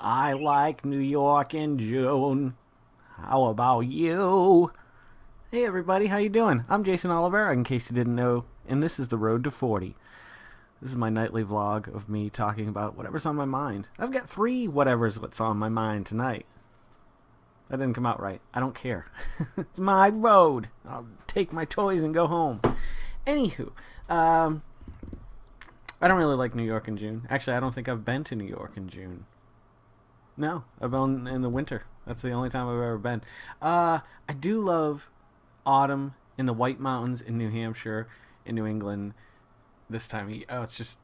I like New York in June. How about you? Hey everybody, how you doing? I'm Jason Oliver, in case you didn't know, and this is The Road to 40. This is my nightly vlog of me talking about whatever's on my mind. I've got 3 whatever's what's on my mind tonight. That didn't come out right. I don't care. It's my road. I'll take my toys and go home. Anywho, I don't really like New York in June. Actually, I don't think I've been to New York in June. No, I've been in the winter. That's the only time I've ever been. I do love autumn in the White Mountains in New Hampshire, in New England. This time of year, it's just,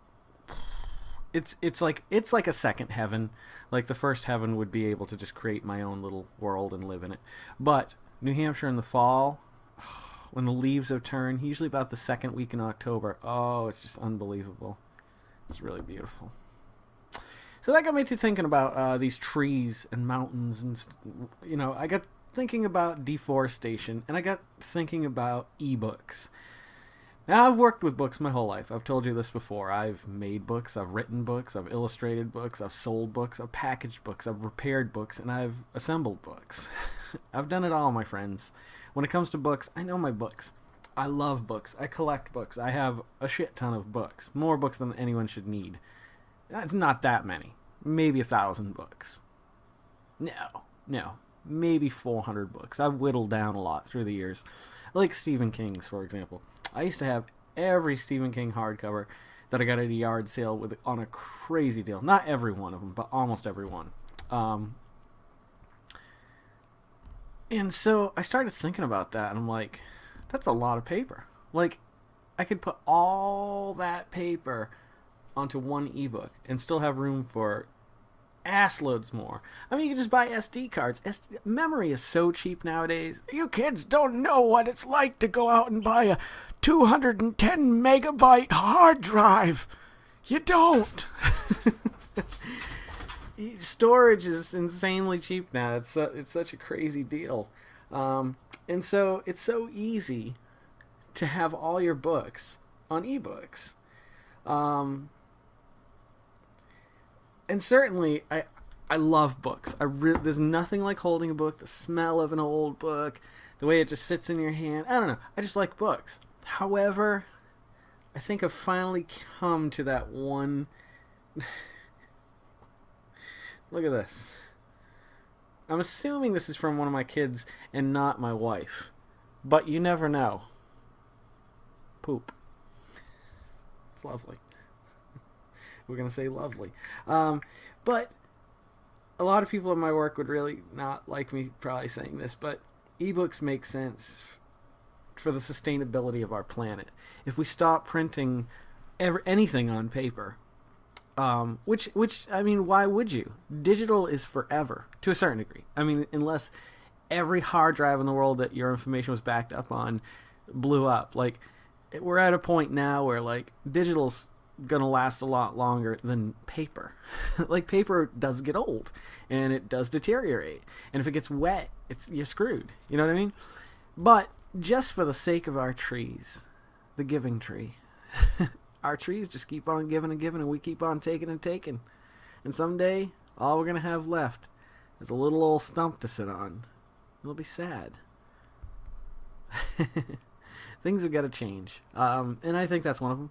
it's like a second heaven. Like the first heaven would be able to just create my own little world and live in it. But New Hampshire in the fall, when the leaves have turned, usually about the second week in October. Oh, it's just unbelievable. It's really beautiful. So that got me to thinking about these trees and mountains, and I got thinking about deforestation, and I got thinking about ebooks. Now, I've worked with books my whole life. I've told you this before. I've made books, I've written books, I've illustrated books, I've sold books, I've packaged books, I've repaired books, and I've assembled books. I've done it all, my friends. When it comes to books, I know my books. I love books. I collect books. I have a shit ton of books. More books than anyone should need. That's not that many. Maybe 1,000 books. No. Maybe 400 books. I've whittled down a lot through the years. Like Stephen King's, for example. I used to have every Stephen King hardcover that I got at a yard sale with on a crazy deal. Not every one of them, but almost every one. And so I started thinking about that, and I'm like, that's a lot of paper. Like, I could put all that paper onto one ebook and still have room for ass loads more. I mean, you can just buy SD cards. Memory is so cheap nowadays. You kids don't know what it's like to go out and buy a 210 megabyte hard drive. You don't. Storage is insanely cheap now. It's such a crazy deal. And so it's so easy to have all your books on ebooks. And certainly, I love books. There's nothing like holding a book, the smell of an old book, the way it just sits in your hand. I don't know. I just like books. However, I think I've finally come to that one. Look at this. I'm assuming this is from one of my kids and not my wife. But you never know. Poop. It's lovely. We're going to say lovely. But a lot of people in my work would really not like me probably saying this, but ebooks make sense for the sustainability of our planet. If we stop printing anything on paper, which I mean, why would you? Digital is forever, to a certain degree. I mean, unless every hard drive in the world that your information was backed up on blew up. Like, we're at a point now where, like, digital's gonna last a lot longer than paper. Like, paper does get old and it does deteriorate, and if it gets wet, you're screwed. You know what I mean? But just for the sake of our trees, the giving tree, our trees just keep on giving and giving, and we keep on taking and taking, and someday all we're gonna have left is a little old stump to sit on. It'll be sad. Things have got to change, and I think that's one of them.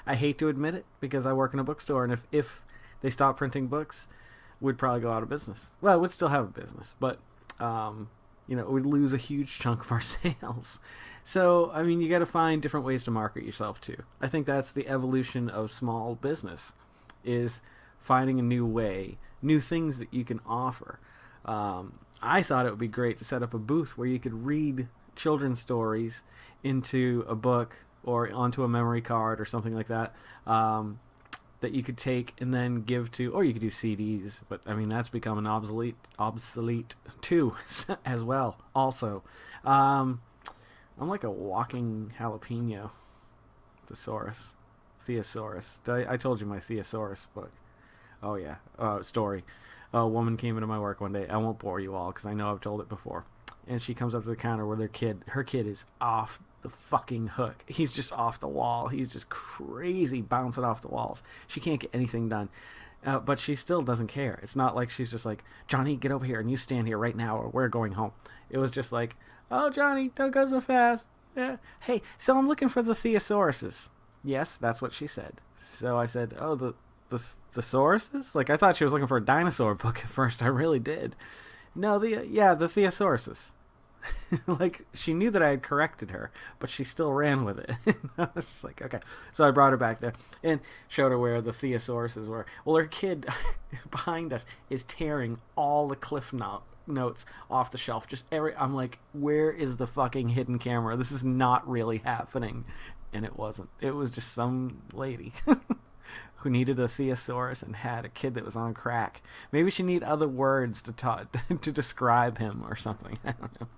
I hate to admit it, because I work in a bookstore, and if they stop printing books, we'd probably go out of business. Well, we'd still have a business, but we'd lose a huge chunk of our sales. So, I mean, you got to find different ways to market yourself too. I think that's the evolution of small business, is finding a new way, new things that you can offer. I thought it would be great to set up a booth where you could read children's stories into a book or onto a memory card or something like that, that you could take and then give to, or you could do CDs, but I mean, that's becoming obsolete too, as well. Also, I'm like a walking jalapeno thesaurus. I told you my thesaurus book. Oh yeah, story. A woman came into my work one day. I won't bore you all because I know I've told it before. And she comes up to the counter with her kid is off the fucking hook. He's just off the wall. He's just crazy, bouncing off the walls. She can't get anything done. But she still doesn't care. It's not like she's just like, Johnny, get over here and you stand here right now or we're going home. It was just like, oh, Johnny, don't go so fast. Yeah. Hey, so I'm looking for the thesauruses. Yes, that's what she said. So I said, oh, the thesauruses? Like, I thought she was looking for a dinosaur book at first. I really did. No, the thesauruses. Like, she knew that I had corrected her, but she still ran with it. I was just like, okay. So I brought her back there and showed her where the thesauruses were. Well, her kid behind us is tearing all the cliff notes off the shelf. I'm like, where is the fucking hidden camera? This is not really happening. And it wasn't. It was just some lady who needed a thesaurus and had a kid that was on crack. Maybe she needed other words to describe him or something. I don't know.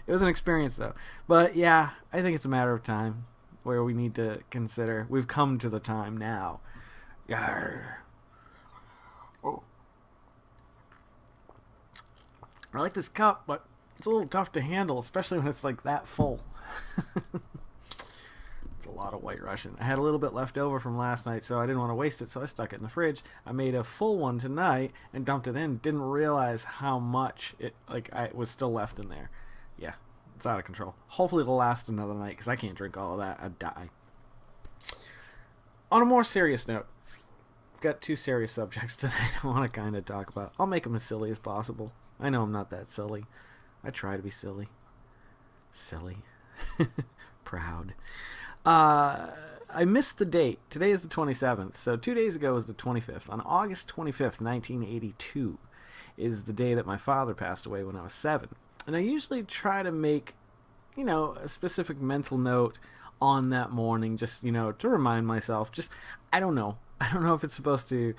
It was an experience, though. But, yeah, I think it's a matter of time where we need to consider. We've come to the time now. Yarr. Oh. I like this cup, but it's a little tough to handle, especially when it's, like, that full. It's a lot of White Russian. I had a little bit left over from last night, so I didn't want to waste it, so I stuck it in the fridge. I made a full one tonight and dumped it in. Didn't realize how much it was still left in there. Yeah, it's out of control. Hopefully it'll last another night, because I can't drink all of that. I'd die. On a more serious note, I've got two serious subjects that I want to kind of talk about. I'll make them as silly as possible. I know I'm not that silly. I try to be silly. Silly. Proud. I missed the date. Today is the 27th, so 2 days ago was the 25th. On August 25th, 1982, is the day that my father passed away when I was 7. And I usually try to make, a specific mental note on that morning, just, to remind myself. Just, I don't know. I don't know if it's supposed to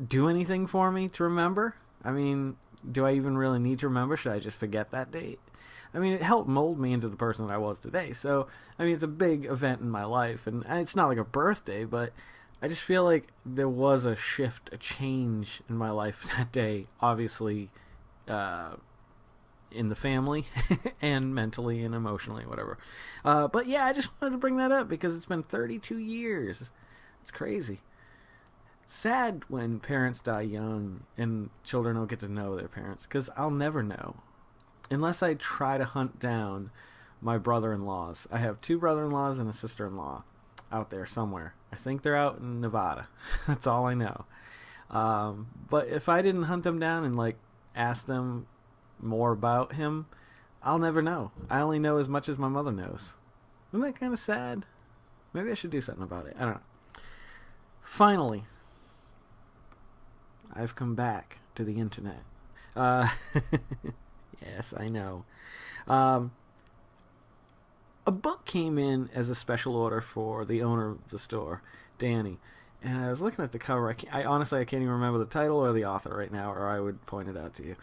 do anything for me to remember. I mean, do I even really need to remember? Should I just forget that date? I mean, it helped mold me into the person that I was today. So, I mean, it's a big event in my life. And it's not like a birthday, but I just feel like there was a shift, a change in my life that day. Obviously, in the family and mentally and emotionally, whatever. But yeah, I just wanted to bring that up because it's been 32 years. It's crazy. Sad when parents die young and children don't get to know their parents, because I'll never know unless I try to hunt down my brother-in-laws. I have 2 brother-in-laws and a sister-in-law out there somewhere. I think they're out in Nevada. That's all I know. But if I didn't hunt them down and ask them more about him, I'll never know. I only know as much as my mother knows. Isn't that kind of sad? Maybe I should do something about it. I don't know. Finally, I've come back to the internet. Yes, I know. A book came in as a special order for the owner of the store, Danny. And I was looking at the cover. I honestly can't even remember the title or the author right now, or I would point it out to you.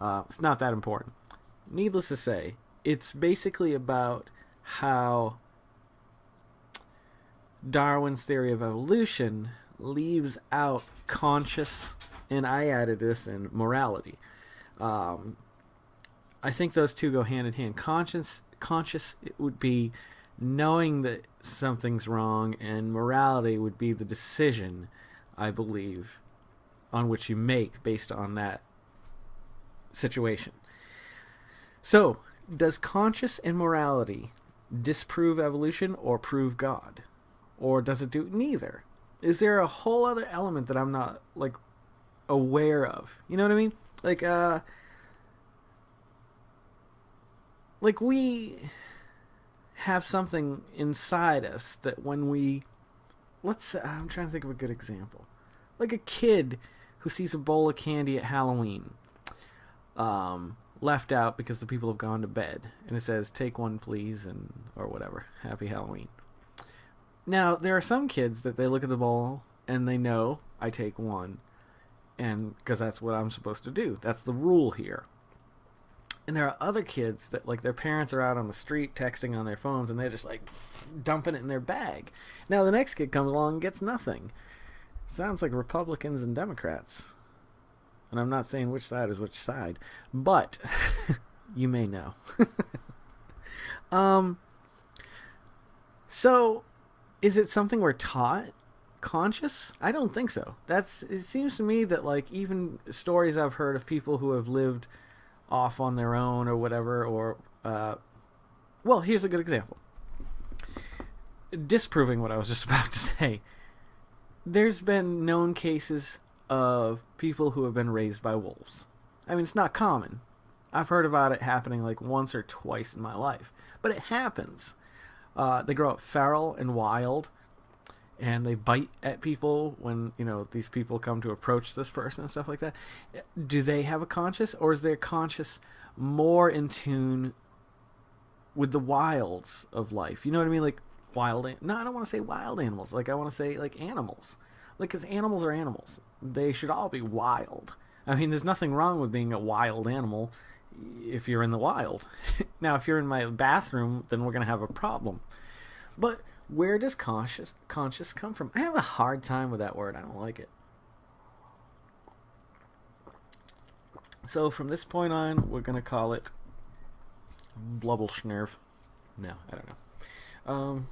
It's not that important. Needless to say, it's basically about how Darwin's theory of evolution leaves out conscious, and I added this in, morality. I think those two go hand in hand. Conscious it would be knowing that something's wrong, and morality would be the decision, I believe, on which you make based on that situation. So, does conscious and morality disprove evolution or prove God? Or does it do neither? Is there a whole other element that I'm not, aware of? You know what I mean? We have something inside us that when we... I'm trying to think of a good example. Like a kid who sees a bowl of candy at Halloween. Left out because the people have gone to bed. And it says, take one please, or whatever. Happy Halloween. Now, there are some kids that they look at the bowl and they know I take one. And because that's what I'm supposed to do. That's the rule here. And there are other kids that, their parents are out on the street texting on their phones and they're just, dumping it in their bag. Now, the next kid comes along and gets nothing. Sounds like Republicans and Democrats. And I'm not saying which side is which side, but you may know. So, is it something we're taught? conscious? I don't think so. It seems to me that like even stories I've heard of people who have lived off on their own or whatever, or well, here's a good example. Disproving what I was just about to say. There's been known cases of people who have been raised by wolves. I mean, it's not common. I've heard about it happening like once or twice in my life, but it happens. They grow up feral and wild, and they bite at people when, you know, these people come to approach this person and stuff like that. Do they have a conscious, or is their conscious more in tune with the wilds of life? You know what I mean? Like no, I don't want to say wild animals. Like I want to say like animals. Like, because animals are animals. They should all be wild. I mean, there's nothing wrong with being a wild animal if you're in the wild. Now, if you're in my bathroom, then we're going to have a problem. But where does conscious come from? I have a hard time with that word. I don't like it. So from this point on, we're going to call it Blubbelschnerf. No, I don't know.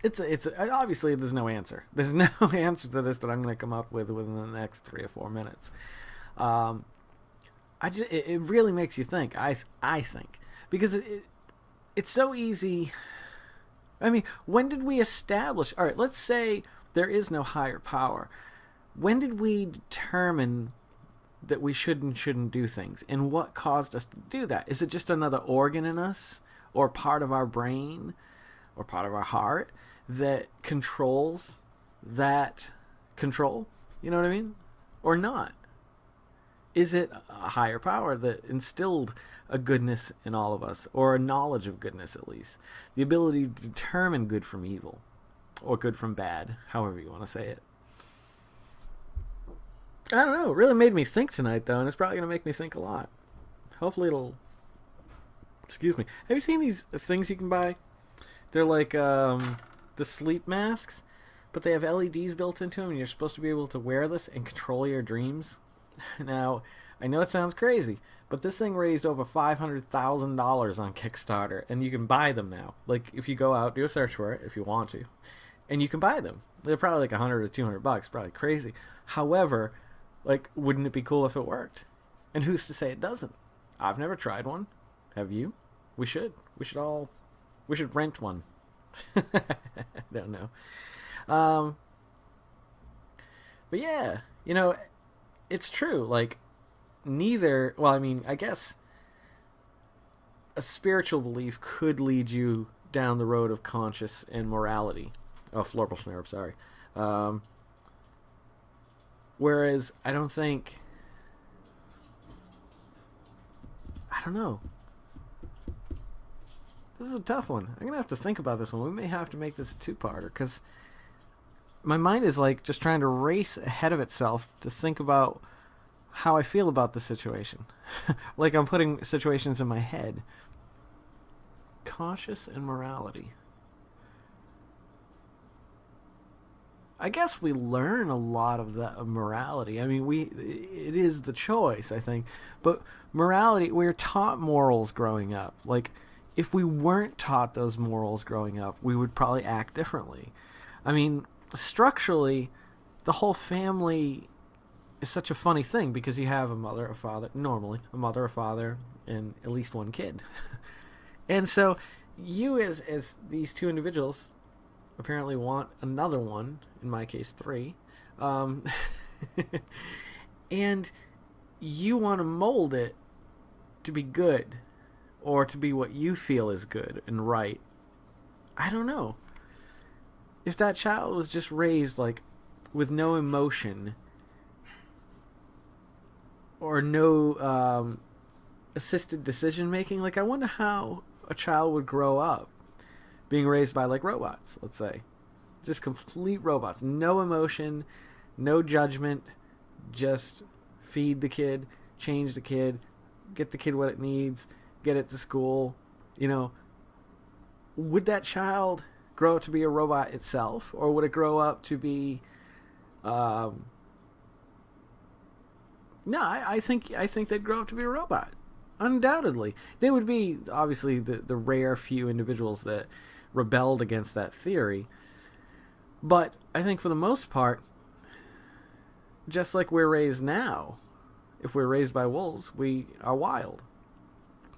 It's obviously there's no answer. There's no answer to this that I'm going to come up with within the next 3 or 4 minutes. It really makes you think. I think, because it's so easy. I mean, when did we establish? All right, let's say there is no higher power. When did we determine that we shouldn't do things, and what caused us to do that? Is it just another organ in us, or part of our brain, or part of our heart that controls that control? You know what I mean? Or not? Is it a higher power that instilled a goodness in all of us, or a knowledge of goodness at least? The ability to determine good from evil, or good from bad, however you want to say it. I don't know. It really made me think tonight, though, and it's probably going to make me think a lot. Hopefully it'll... Excuse me. Have you seen these things you can buy? They're like the sleep masks, but they have LEDs built into them, and you're supposed to be able to wear this and control your dreams. Now, I know it sounds crazy, but this thing raised over $500,000 on Kickstarter, and you can buy them now. Like, if you go out, do a search for it if you want to, and you can buy them. They're probably like $100 or $200, probably crazy. However, like, wouldn't it be cool if it worked? And who's to say it doesn't? I've never tried one. Have you? We should. We should rent one. Don't know. But yeah, you know, it's true. Like, well, I mean, I guess a spiritual belief could lead you down the road of conscious and morality. Oh, Florbelschnerb, sorry. Whereas I don't know. This is a tough one. I'm going to have to think about this one. We may have to make this a two-parter, because my mind is like just trying to race ahead of itself to think about how I feel about the situation. Like I'm putting situations in my head. Conscious and morality. I guess we learn a lot of that of morality. I mean, it is the choice, I think. But morality, we're taught morals growing up. Like, if we weren't taught those morals growing up, we would probably act differently. I mean, structurally, the whole family is such a funny thing, because you have a mother, a father, normally a mother, a father, and at least one kid. And so you as these two individuals apparently want another one, in my case 3, and you want to mold it to be good, or to be what you feel is good and right. I don't know. If that child was just raised like with no emotion, or no assisted decision making, like I wonder how a child would grow up being raised by like robots, let's say. Just complete robots. No emotion, no judgment, just feed the kid, change the kid, get the kid what it needs, get it to school. You know, would that child grow up to be a robot itself, or would it grow up to be no, I think they'd grow up to be a robot. Undoubtedly. They would be, obviously, the rare few individuals that rebelled against that theory. But I think for the most part, just like we're raised now, if we're raised by wolves, we are wild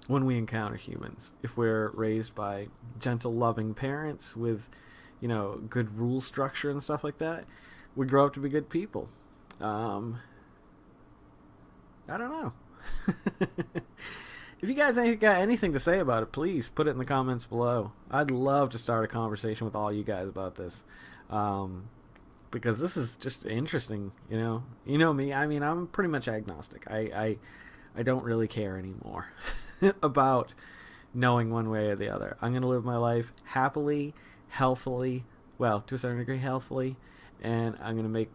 when we encounter humans. If we're raised by gentle, loving parents with, good rule structure and stuff like that, we grow up to be good people. I don't know. If you guys ain't got anything to say about it, please put it in the comments below. I'd love to start a conversation with all you guys about this. Because this is just interesting, You know me, I mean, I'm pretty much agnostic. I don't really care anymore about knowing one way or the other. I'm going to live my life happily, healthily, well, to a certain degree, healthily, and I'm going to make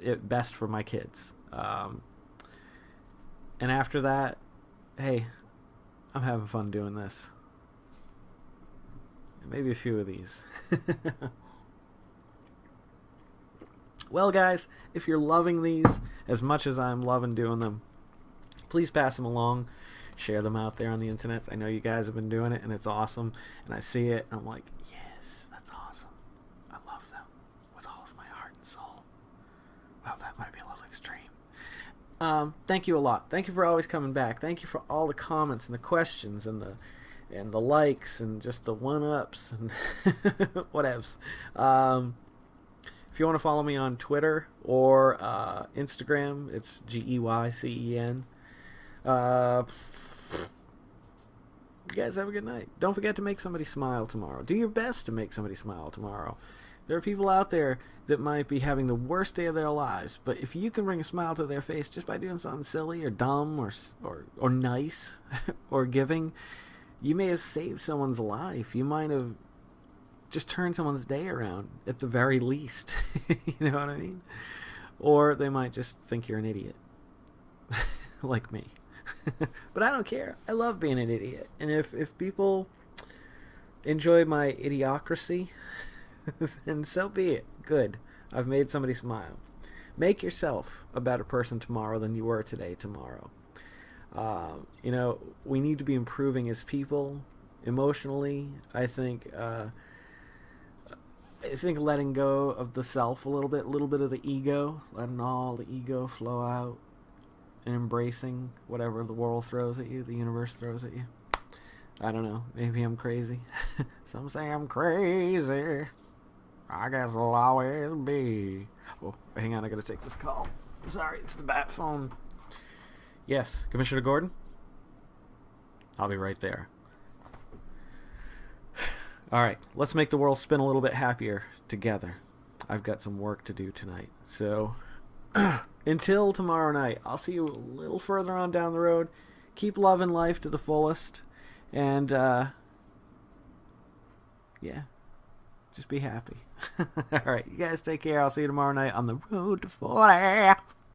it best for my kids. And after that, hey, I'm having fun doing this. Maybe a few of these. Well, guys, if you're loving these as much as I'm loving doing them, please pass them along. Share them out there on the internet. I know you guys have been doing it, and it's awesome. And I see it, and I'm like, yes, that's awesome. I love them with all of my heart and soul. Well, that might be a little extreme. Thank you a lot. Thank you for always coming back. Thank you for all the comments and the questions and the likes and just the one-ups and whatevs. If you want to follow me on Twitter or Instagram, it's GEYCEN. You guys have a good night. Don't forget to make somebody smile tomorrow. Do your best to make somebody smile tomorrow. There are people out there that might be having the worst day of their lives, but if you can bring a smile to their face just by doing something silly or dumb or nice or giving, you may have saved someone's life. You might have just turned someone's day around at the very least. You know what I mean? Or they might just think you're an idiot. Like me. But I don't care. I love being an idiot. And if people enjoy my idiocracy, then so be it. Good. I've made somebody smile. Make yourself a better person tomorrow than you were today tomorrow. We need to be improving as people emotionally. I think letting go of the self a little bit of the ego, letting all the ego flow out, and embracing whatever the world throws at you, the universe throws at you. I don't know. Maybe I'm crazy. Some say I'm crazy. I guess I'll always be. Oh, hang on. I gotta take this call. Sorry, it's the bat phone. Yes, Commissioner Gordon? I'll be right there. Alright, let's make the world spin a little bit happier together. I've got some work to do tonight. So, until tomorrow night, I'll see you a little further on down the road. Keep loving life to the fullest. And, yeah, just be happy. Alright, you guys take care. I'll see you tomorrow night on the road to 40.